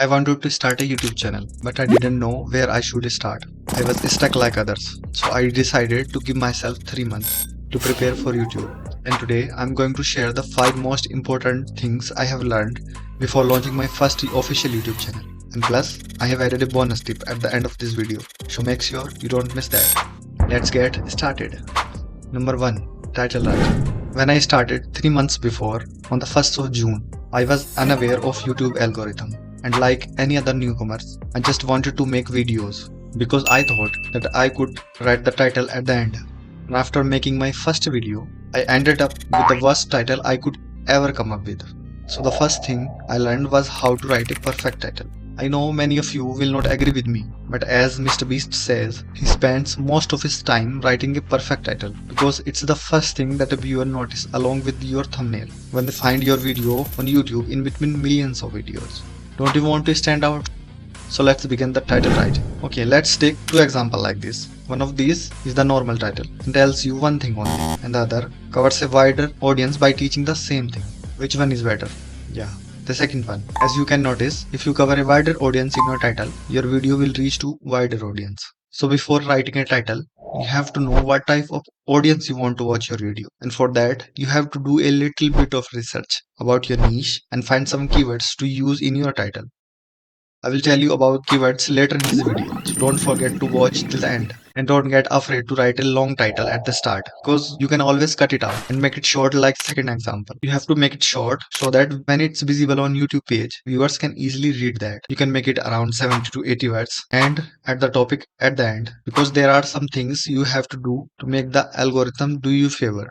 I wanted to start a YouTube channel, but I didn't know where I should start. I was stuck like others, so I decided to give myself 3 months to prepare for YouTube. And today I'm going to share the 5 most important things I have learned before launching my first official YouTube channel. And plus, I have added a bonus tip at the end of this video, so make sure you don't miss that. Let's get started. Number 1. Title writing. When I started 3 months before, on the 1st of June, I was unaware of YouTube algorithm. And like any other newcomers, I just wanted to make videos because I thought that I could write the title at the end. And after making my first video, I ended up with the worst title I could ever come up with. So the first thing I learned was how to write a perfect title. I know many of you will not agree with me, but as Mr. Beast says, he spends most of his time writing a perfect title because it's the first thing that a viewer notices along with your thumbnail when they find your video on YouTube in between millions of videos. Don't you want to stand out? So let's begin the title writing. Okay, let's take 2 examples like this. One of these is the normal title and tells you one thing only, and the other covers a wider audience by teaching the same thing. Which one is better? Yeah, the second one. As you can notice, if you cover a wider audience in your title, your video will reach to wider audience. So before writing a title, you have to know what type of audience you want to watch your video, and for that you have to do a little bit of research about your niche and find some keywords to use in your title. I will tell you about keywords later in this video, so don't forget to watch till the end. And don't get afraid to write a long title at the start, because you can always cut it out and make it short like second example. You have to make it short so that when it's visible on YouTube page, viewers can easily read that. You can make it around 70 to 80 words and add the topic at the end, because there are some things you have to do to make the algorithm do you favor.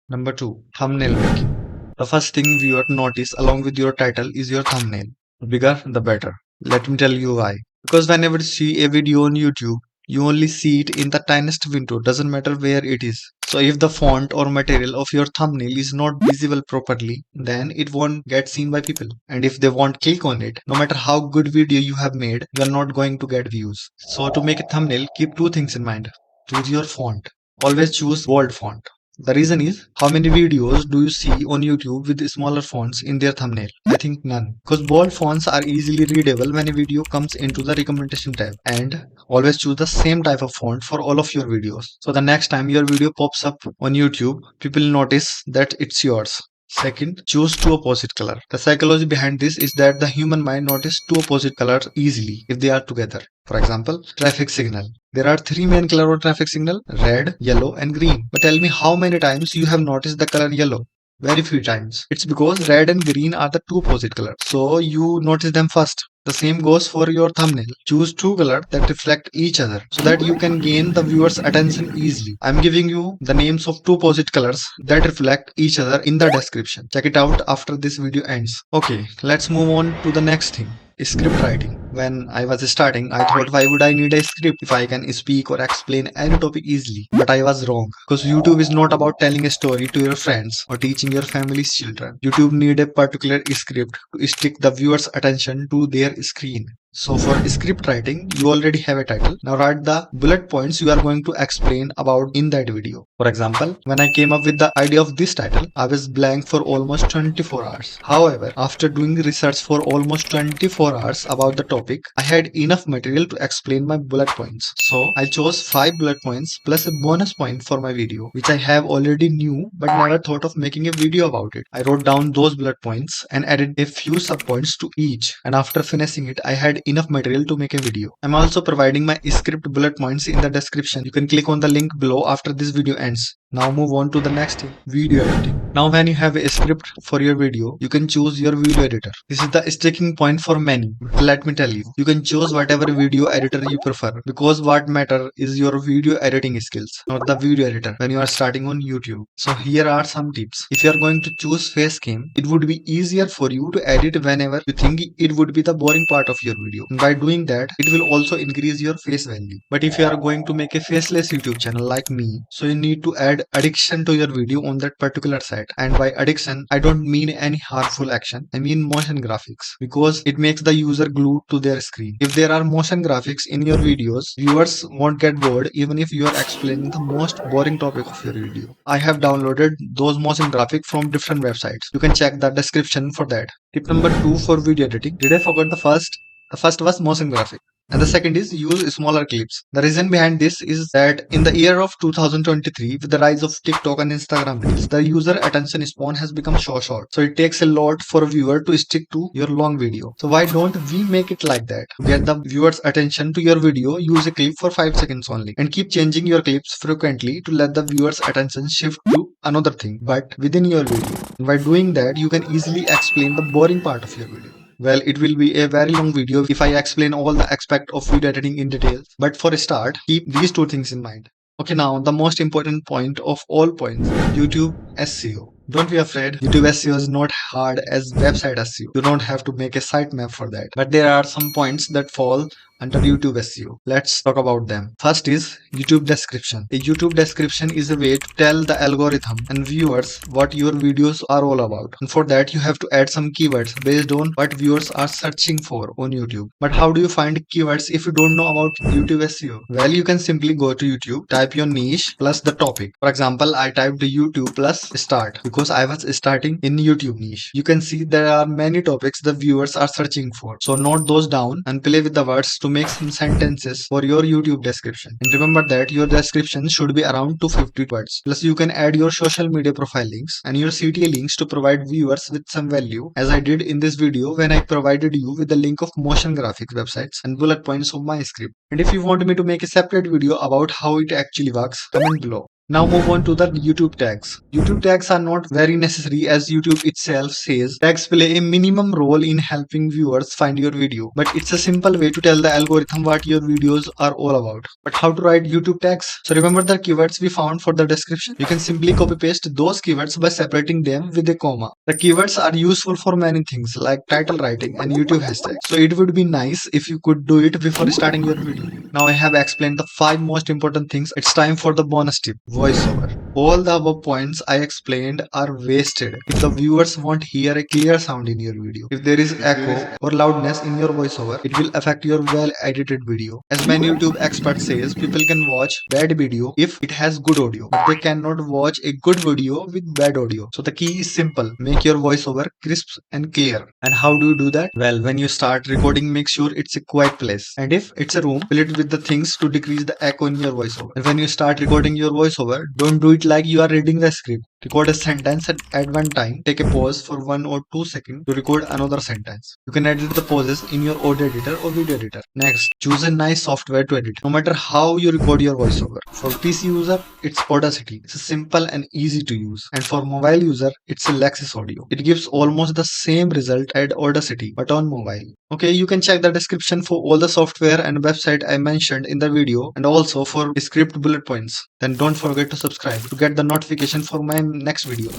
Number 2. Thumbnail making. The first thing viewer notice along with your title is your thumbnail. The bigger, the better. Let me tell you why. Because whenever you see a video on YouTube, you only see it in the tiniest window, doesn't matter where it is. So if the font or material of your thumbnail is not visible properly, then it won't get seen by people. And if they won't click on it, no matter how good video you have made, you are not going to get views. So to make a thumbnail, keep 2 things in mind. Choose your font. Always choose bold font. The reason is, how many videos do you see on YouTube with smaller fonts in their thumbnail? I think none. Because bold fonts are easily readable when a video comes into the recommendation tab. And always choose the same type of font for all of your videos. So the next time your video pops up on YouTube, people notice that it's yours. Second, choose 2 opposite color. The psychology behind this is that the human mind notices 2 opposite colors easily if they are together. For example, traffic signal. There are 3 main colors on traffic signal: red, yellow and green. But tell me how many times you have noticed the color yellow? Very few times. It's because red and green are the 2 opposite colors, so you notice them first. The same goes for your thumbnail. Choose 2 colors that reflect each other so that you can gain the viewer's attention easily. I'm giving you the names of 2 opposite colors that reflect each other in the description. Check it out after this video ends. Okay, let's move on to the next thing. Script writing. When I was starting, I thought, why would I need a script if I can speak or explain any topic easily? But I was wrong, because YouTube is not about telling a story to your friends or teaching your family's children. YouTube need a particular script to stick the viewer's attention to their screen. So for script writing, you already have a title. Now write the bullet points you are going to explain about in that video. For example, when I came up with the idea of this title, I was blank for almost 24 hours. However, after doing research for almost 24 hours about the topic, I had enough material to explain my bullet points. So I chose 5 bullet points plus a bonus point for my video, which I have already knew but never thought of making a video about it. I wrote down those bullet points and added a few subpoints to each, and after finishing it, I had enough material to make a video. I'm also providing my script bullet points in the description. You can click on the link below after this video ends. Now move on to the next thing, video editing. Now when you have a script for your video, you can choose your video editor. This is the sticking point for many. Let me tell you, you can choose whatever video editor you prefer, because what matter is your video editing skills, not the video editor when you are starting on YouTube. So here are some tips. If you are going to choose face cam, it would be easier for you to edit whenever you think it would be the boring part of your video. And by doing that, it will also increase your face value. But if you are going to make a faceless YouTube channel like me, so you need to add addiction to your video on that particular site. And by addiction, I don't mean any harmful action. I mean motion graphics, because it makes the user glued to their screen. If there are motion graphics in your videos, viewers won't get bored even if you are explaining the most boring topic of your video. I have downloaded those motion graphics from different websites. You can check the description for that. Tip number 2 for video editing. Did I forget the first? The first was motion graphic. And the second is use smaller clips. The reason behind this is that in the year of 2023, with the rise of TikTok and Instagram Reels, the user attention span has become so short. So it takes a lot for a viewer to stick to your long video. So why don't we make it like that? To get the viewer's attention to your video, use a clip for 5 seconds only and keep changing your clips frequently to let the viewer's attention shift to another thing, but within your video. And by doing that, you can easily explain the boring part of your video. Well, it will be a very long video if I explain all the aspect of video editing in detail. But for a start, keep these two things in mind. Okay, now the most important point of all points, YouTube SEO. Don't be afraid, YouTube SEO is not hard as website SEO. You don't have to make a sitemap for that. But there are some points that fall under YouTube SEO. Let's talk about them. First is YouTube description. A YouTube description is a way to tell the algorithm and viewers what your videos are all about. And for that, you have to add some keywords based on what viewers are searching for on YouTube. But how do you find keywords if you don't know about YouTube SEO? Well, you can simply go to YouTube, type your niche plus the topic. For example, I typed YouTube plus start because I was starting in YouTube niche. You can see there are many topics the viewers are searching for. So note those down and play with the words to make some sentences for your YouTube description. And remember that your description should be around 250 words. Plus you can add your social media profile links and your CTA links to provide viewers with some value, as I did in this video when I provided you with the link of motion graphics websites and bullet points of my script. And if you want me to make a separate video about how it actually works, comment below. Now move on to the YouTube tags. YouTube tags are not very necessary, as YouTube itself says tags play a minimum role in helping viewers find your video. But it's a simple way to tell the algorithm what your videos are all about. But how to write YouTube tags? So remember the keywords we found for the description? You can simply copy paste those keywords by separating them with a comma. The keywords are useful for many things like title writing and YouTube hashtags. So it would be nice if you could do it before starting your video. Now I have explained the 5 most important things. It's time for the bonus tip. Voiceover. All the above points I explained are wasted if the viewers won't hear a clear sound in your video. If there is echo or loudness in your voiceover, it will affect your well edited video. As many YouTube experts says, people can watch bad video if it has good audio, but they cannot watch a good video with bad audio. So the key is simple. Make your voiceover crisp and clear. And how do you do that? Well, when you start recording, make sure it's a quiet place. And if it's a room, fill it with the things to decrease the echo in your voiceover. And when you start recording your voiceover, don't do it like you are reading the script. Record a sentence at one time. Take a pause for 1 or 2 seconds to record another sentence. You can edit the pauses in your audio editor or video editor. Next, choose a nice software to edit. No matter how you record your voiceover. For PC user, it's Audacity. It's simple and easy to use. And for mobile user, it's Lexis Audio. It gives almost the same result as Audacity, but on mobile. Okay, you can check the description for all the software and website I mentioned in the video, and also for script bullet points. Then don't forget to subscribe to get the notification for my next video.